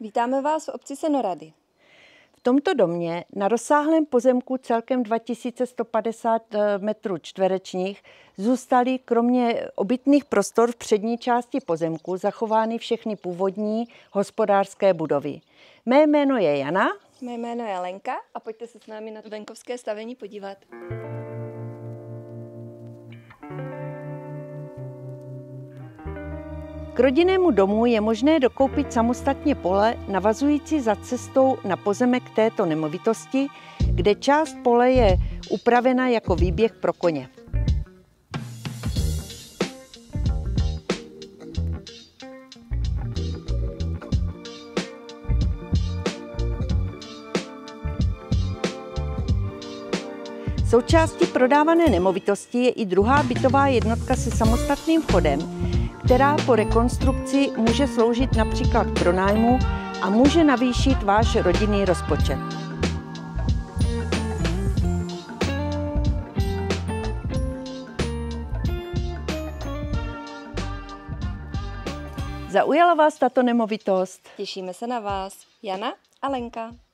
Vítáme vás v obci Senohrady. V tomto domě na rozsáhlém pozemku celkem 2150 metrů čtverečních zůstaly kromě obytných prostor v přední části pozemku zachovány všechny původní hospodářské budovy. Mé jméno je Jana. Mé jméno je Lenka a pojďte se s námi na venkovské stavení podívat. K rodinnému domu je možné dokoupit samostatně pole navazující za cestou na pozemek této nemovitosti, kde část pole je upravena jako výběh pro koně. Součástí prodávané nemovitosti je i druhá bytová jednotka se samostatným vchodem, která po rekonstrukci může sloužit například k pronájmu a může navýšit váš rodinný rozpočet. Zaujala vás tato nemovitost? Těšíme se na vás, Jana a Lenka.